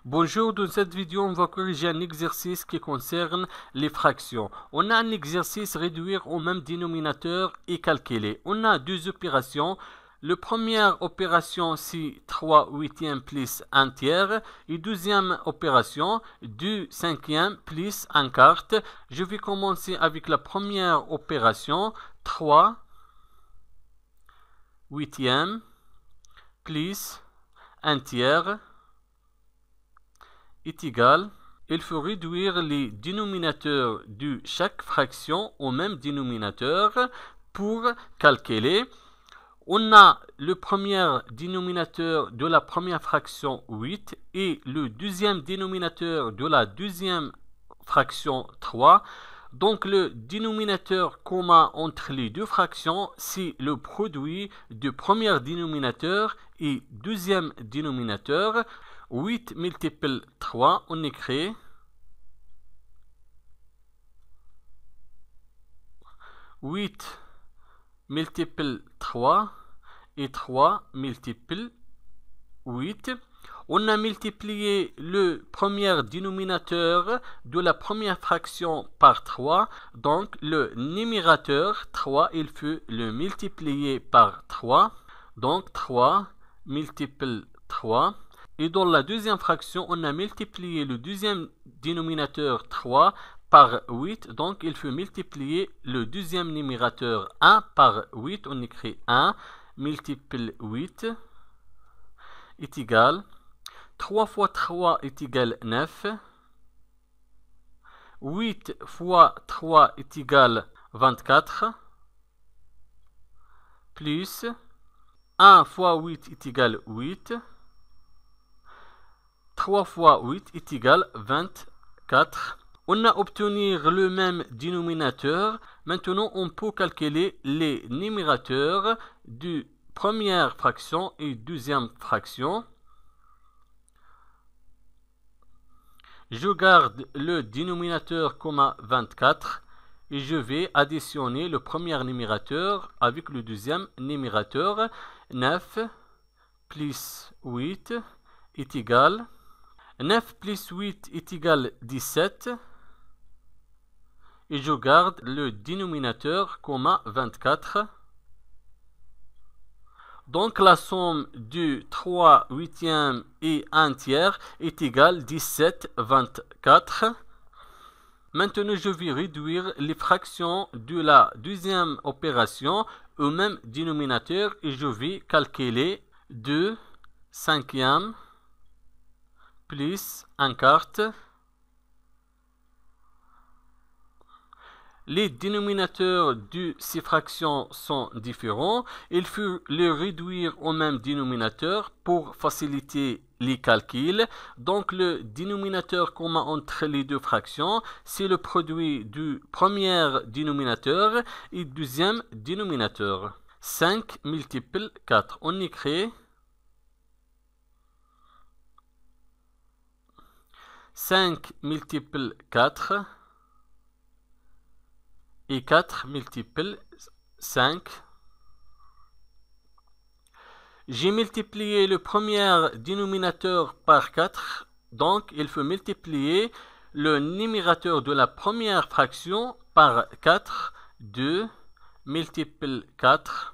Bonjour, dans cette vidéo, on va corriger un exercice qui concerne les fractions. On a un exercice réduire au même dénominateur et calculer. On a deux opérations. La première opération, c'est 3 huitièmes plus 1 tiers. Et deuxième opération, 2 cinquièmes plus 1 quart. Je vais commencer avec la première opération, 3 huitièmes plus 1 tiers est égal, il faut réduire les dénominateurs de chaque fraction au même dénominateur pour calculer. On a le premier dénominateur de la première fraction 8 et le deuxième dénominateur de la deuxième fraction 3. Donc le dénominateur commun entre les deux fractions, c'est le produit du premier dénominateur et deuxième dénominateur. 8 multiple 3, on écrit 8 multiple 3 et 3 multiple 8. On a multiplié le premier dénominateur de la première fraction par 3. Donc le numérateur 3, il faut le multiplier par 3. Donc 3 multiple 3. Et dans la deuxième fraction, on a multiplié le deuxième dénominateur 3 par 8. Donc, il faut multiplier le deuxième numérateur 1 par 8. On écrit 1 multiple 8 est égal. 3 fois 3 est égal 9. 8 fois 3 est égal 24. Plus 1 fois 8 est égal 8. 3 fois 8 est égal 24. On a obtenu le même dénominateur. Maintenant, on peut calculer les numérateurs de première fraction et deuxième fraction. Je garde le dénominateur comme 24 et je vais additionner le premier numérateur avec le deuxième numérateur. 9 plus 8 est égal 9 plus 8 est égal 17 et je garde le dénominateur comme 24. Donc la somme de 3 huitièmes et 1 tiers est égale 17 24. Maintenant je vais réduire les fractions de la deuxième opération au même dénominateur et je vais calculer 2 cinquièmes plus 1 quart. Les dénominateurs de ces fractions sont différents. Il faut les réduire au même dénominateur pour faciliter les calculs. Donc le dénominateur commun entre les deux fractions, c'est le produit du premier dénominateur et du deuxième dénominateur. 5 multiple 4. On écrit 5 multiple 4 et 4 multiple 5. J'ai multiplié le premier dénominateur par 4, donc il faut multiplier le numérateur de la première fraction par 4, 2 multiple 4.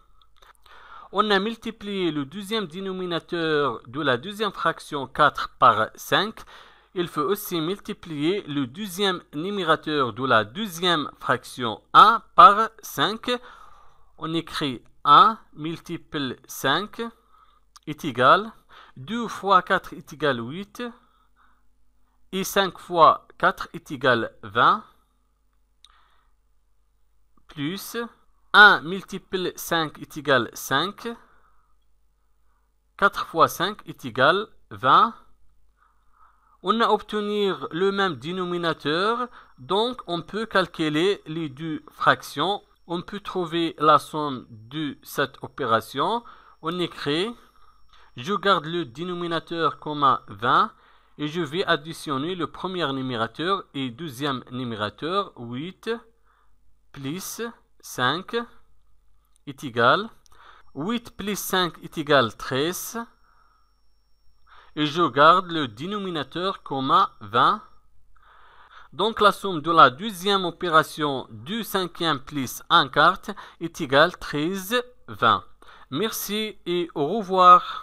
On a multiplié le deuxième dénominateur de la deuxième fraction 4 par 5. Il faut aussi multiplier le deuxième numérateur de la deuxième fraction 1 par 5. On écrit 1 multiple 5 est égal 2 fois 4 est égal 8 et 5 fois 4 est égal 20 plus 1 multiple 5 est égal 5. 4 fois 5 est égal 20. On a obtenu le même dénominateur, donc on peut calculer les deux fractions. On peut trouver la somme de cette opération. On écrit, je garde le dénominateur comme 20 et je vais additionner le premier numérateur et deuxième numérateur. 8 plus 5 est égal 8 plus 5 est égal 13. et je garde le dénominateur comme 20. Donc la somme de la deuxième opération du cinquième plus un quart est égale 13,20. Merci et au revoir.